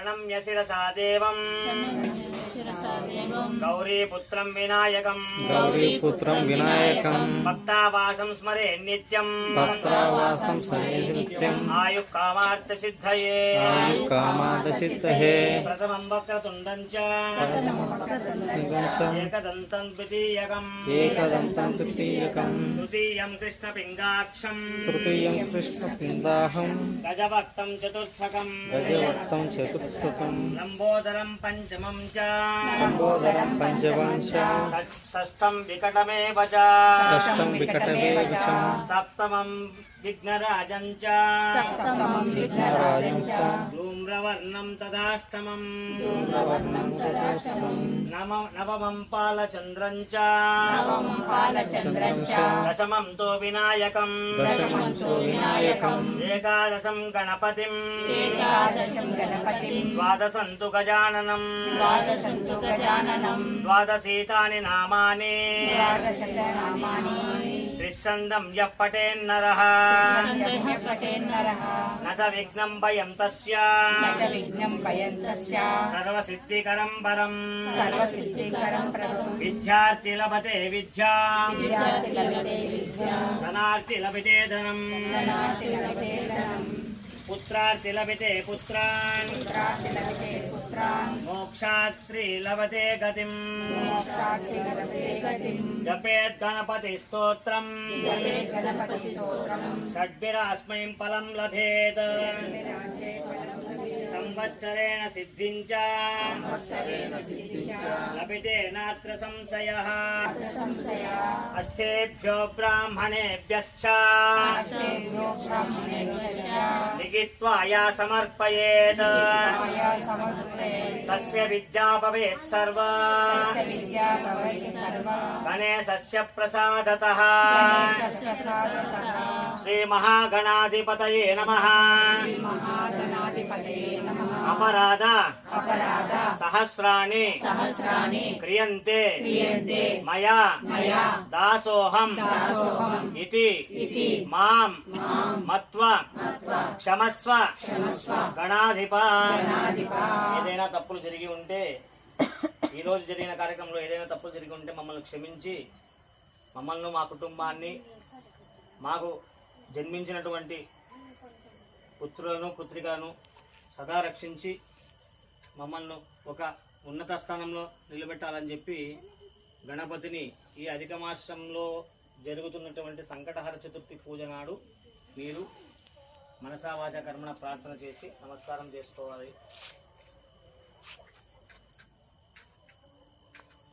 प्रणम्य शिरसा देवम् गौरीपुत्रं विनायकम् भक्तावासं स्मरे नित्यम् आयुःकामार्थसिद्धये प्रथमं वक्रतुण्डं च एकदन्तं द्वितीयकम् तृतीयं कृष्णपिङ्गाक्षम् गजवक्त्रं चतुर्थकम् लम्बोदरं पंचमं च षष्ठं विकटमेव च सप्तमं विघ्नराजं च धूम्रवर्णं तदाष्टमं नवमं पालचन्द्रं च दशमं तो विनायकम् एकादशं गणपतिं द्वादशं तु गजाननम् द्वादशीतानि नामानि त्रिस्कन्दं यः पठेन्नरः न च विघ्नं भयं तस्य सर्वसिद्धिकरं परम् विद्यार्थी लभते विद्यां धनार्थी लभते धनम् पुत्रार्थी लभते पुत्रान् मोक्षार्थी लभते गतिम् जपेत् गणपति स्तोत्रम् षड्भिरास्मै फलं लभेत् संवत्सरेण सिद्धिं च लभते नात्र संशयः अष्टेभ्यो ब्राह्मणेभ्यश्च लिखित्वा या समर्पयेत् तस्य विद्या भवेत् सर्वा गणेशस्य प्रसादतः श्री महागणाधिपतये नमः। अपराध सहस्राणि क्रियन्ते मया दासोऽहं इति मां मत्वा क्षमस्व గణాధిప। ఏదైనా తప్పులు జరిగి ఉంటే ఈ రోజు జరిగిన కార్యక్రమంలో ఏదైనా తప్పులు జరిగి ఉంటే మమ్మల్ని క్షమించి మమ్మల్ని మా కుటుంబాన్ని మాకు జన్మించినటువంటి పుత్రులను పుత్రికలను సదా రక్షించి మమ్మల్ని ఒక ఉన్నత స్థానంలో నిలబెట్టాలని చెప్పి గణపతిని ఈ అధిక మాసంలో జరుగుతున్నటువంటి సంకటహర చతుర్థి పూజ నాడు మీరు మనసా వాచ కర్మణ ప్రార్థన చేసి నమస్కారం చేసుకోవాలి।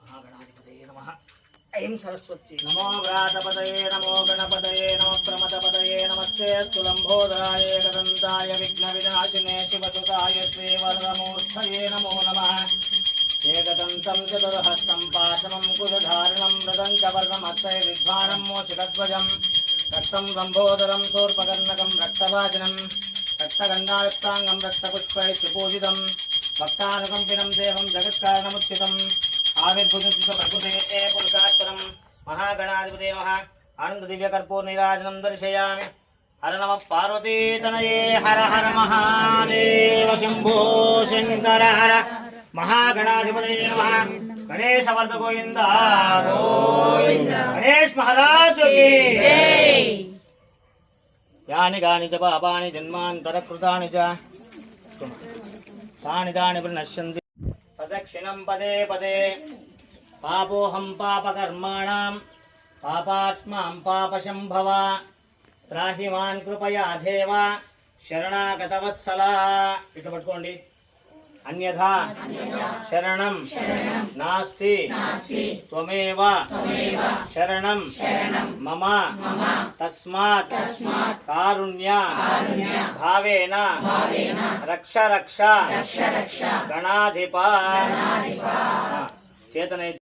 మహాగణాధిపతయే నమః। ఐం సరస్వతి నమో వ్రాతపతయే నమో గణపతయే నమో ప్రమదపతయే నమస్తే లంబోదరాయ ఏకదంతాయ విఘ్న వినాశినే శివసుతాయ శ్రీవరదమూర్తయే నమో నమః। ఏకదంతం చతుర్హస్తం పాశమం కుశధారణం మృదం కవర్ణమత్తై విద్వానం మోషికధ్వజం రక్తం లంబోదరం శూర్పకర్ణకం రక్తవాజినం రక్తగంగాయుక్తాంగం రక్తపుష్పై సుపూజితం భక్తానుకంపినం దేవం జగత్కారణముచ్చితం ఆవిర్భుజం ప్రకృతే పురుషాత్పరం మహాగణాధిపతే నమః। ఆనంద దివ్య కర్పూర నీరాజనం దర్శయామి। హర నమ పార్వతీతనయే హర హర మహాదేవ శంభో శంకర హర మహాగణాధిపతే నమః। గణేశ వర్ధ గోవింద గోవింద గణేష్ మహారాజ్ की जय। यानि गानि च पापानि जन्मान्तरकृतानि च तानि तानि प्रणश्यन्ति प्रदक्षिणं पदे पदे पापोऽहं पापकर्माणां पापात्मां पापशम्भव त्राहि मां कृपया देव शरणागतवत्सला। इट्ला पट्टुकोंडि। अन्यथा शरणं नास्ति त्वमेव शरणं मम तस्मात् कारुण्य भावेन रक्ष रक्ष गणाधिप। चेतन